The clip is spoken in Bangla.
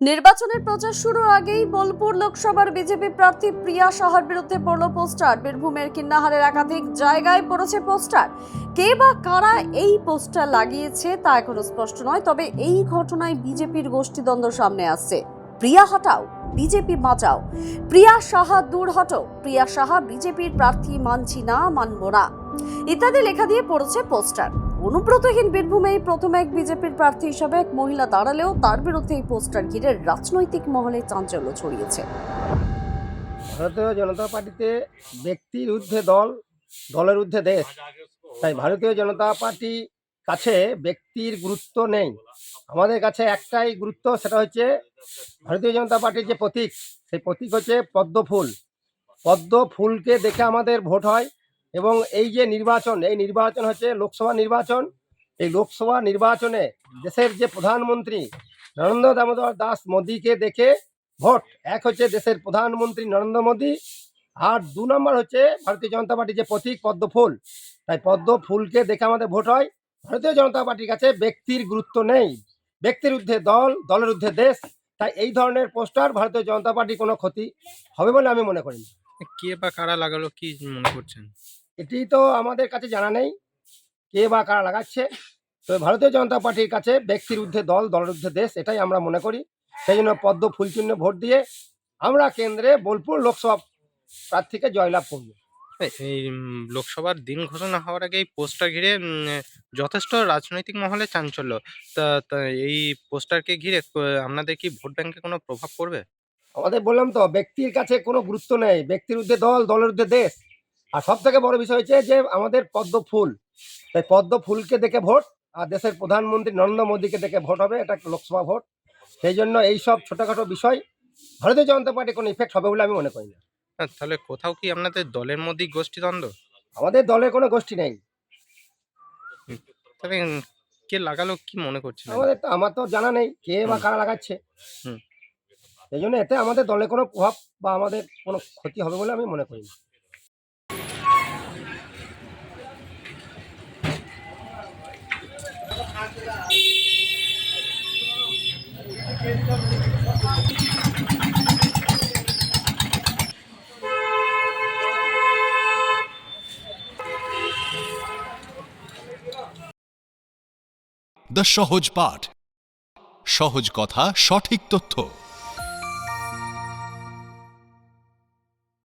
নির্বাচনের প্রচার শুরুর আগেই বোলপুর লোকসভার বিজেপি প্রার্থী প্রিয়া সাহার বিরুদ্ধে পড়ল পোস্টার। বীরভূমের কিন্নাহারের একাধিক জায়গায় পড়েছে পোস্টার। কে বা কারা এই পোস্টার লাগিয়েছে তা এখনো স্পষ্ট নয়, তবে এই ঘটনায় বিজেপির গোষ্ঠীদ্বন্দ্ব সামনে আসছে। প্রিয়া হটাও, বিজেপি বাঁচাও, প্রিয়া সাহা দূর হটো, প্রিয়া সাহা বিজেপির প্রার্থী মানছি না, মানব না ইত্যাদি লেখা দিয়ে পড়েছে পোস্টার। অনুব্রতহীন বীরভূমে প্রথম এক বিজেপির প্রার্থী হিসাবে এক মহিলা দাঁড়ালেও তার বিরুদ্ধে এই পোস্টার ঘিরে রাজনৈতিক মহলে চাঞ্চল্য ছড়িয়েছে। ভারতীয় জনতা পার্টিতে ব্যক্তির ঊর্ধ্বে দল, দলের ঊর্ধ্বে দেশ। তাই ভারতীয় জনতা পার্টি কাছে ব্যক্তির গুরুত্ব নেই। আমাদের কাছে একটাই গুরুত্ব, সেটা হচ্ছে ভারতীয় জনতা পার্টির যে প্রতীক, সেই প্রতীক হচ্ছে পদ্ম ফুল। পদ্ম ফুলকে দেখে আমাদের ভোট হয়। এবং এই যে নির্বাচন, এই নির্বাচন হচ্ছে লোকসভা নির্বাচন। এই লোকসভা নির্বাচনে দেশের যে প্রধানমন্ত্রী নরেন্দ্র দামোদর দাস মোদীকে দেখে ভোট। এক হচ্ছে দেশের প্রধানমন্ত্রী নরেন্দ্র মোদী, আর 2 নম্বর হচ্ছে ভারতীয় জনতা পার্টির যে প্রতীক পদ্ম ফুল। তাই পদ্ম ফুলকে দেখে আমাদের ভোট হয়। ভারতীয় জনতা পার্টির কাছে ব্যক্তির গুরুত্ব নেই, ব্যক্তির ঊর্ধ্বে দল, দলের ঊর্ধ্বে দেশ। তাই এই ধরনের পোস্টার ভারতীয় জনতা পার্টির কোনো ক্ষতি হবে বলে আমি মনে করি না। কে বা কারা লাগালো কি মনে করছেন? এটি তো আমাদের কাছে জানা নেই কে বা কারা লাগাচ্ছে। তবে ভারতীয় জনতা পার্টির কাছে ব্যক্তির ঊর্ধ্বে দল, দলের ঊর্ধ্বে দেশ, এটাই আমরা মনে করি। সেই জন্য পদ্ম ফুল চিহ্ন ভোট দিয়ে আমরা কেন্দ্রে বোলপুর লোকসভা প্রার্থীকে জয়লাভ করব। এই লোকসভার দিন ঘোষণা হওয়ার আগে এই পোস্টার ঘিরে যথেষ্ট রাজনৈতিক মহলে চাঞ্চল্য। তা এই পোস্টারকে ঘিরে আপনাদের কি ভোট ব্যাংকে কোনো প্রভাব পড়বে? আমাদের বললাম তো, ব্যক্তির কাছে কোনো গুরুত্ব নেই, ব্যক্তির ঊর্ধ্বে দল, দলের ঊর্ধ্বে দেশ। আর সব থেকে বড় বিষয় হচ্ছে যে আমাদের পদ্ম ফুল। তাই পদ্ম ফুলকে দেখে ভোট, আর দেশের প্রধানমন্ত্রী নরেন্দ্র মোদীকে দেখে ভোট হবে। এটা একটা লোকসভা ভোট। সেই জন্য এই সব ছোটখাটো বিষয় ভারতীয় জনতা পার্টি কোনো ইফেক্ট হবে বলে আমি মনে করি না। তাহলে কোথাও কি আপনাদের দলের মধ্যেই গোষ্ঠীদ্বন্দ্ব? আমাদের দলের কোনো গোষ্ঠী নেই। হুম, তাহলে কে লাগালো কি মনে করছিলেন? আমার তো জানা নেই কে বা হুম, কারা লাগাচ্ছে। হুম। সেই জন্য এতে আমাদের দলে কোনো প্রভাব বা আমাদের কোনো ক্ষতি হবে বলে আমি মনে করি না। দ্য সহজ পাঠ, সহজ কথা, সঠিক তথ্য।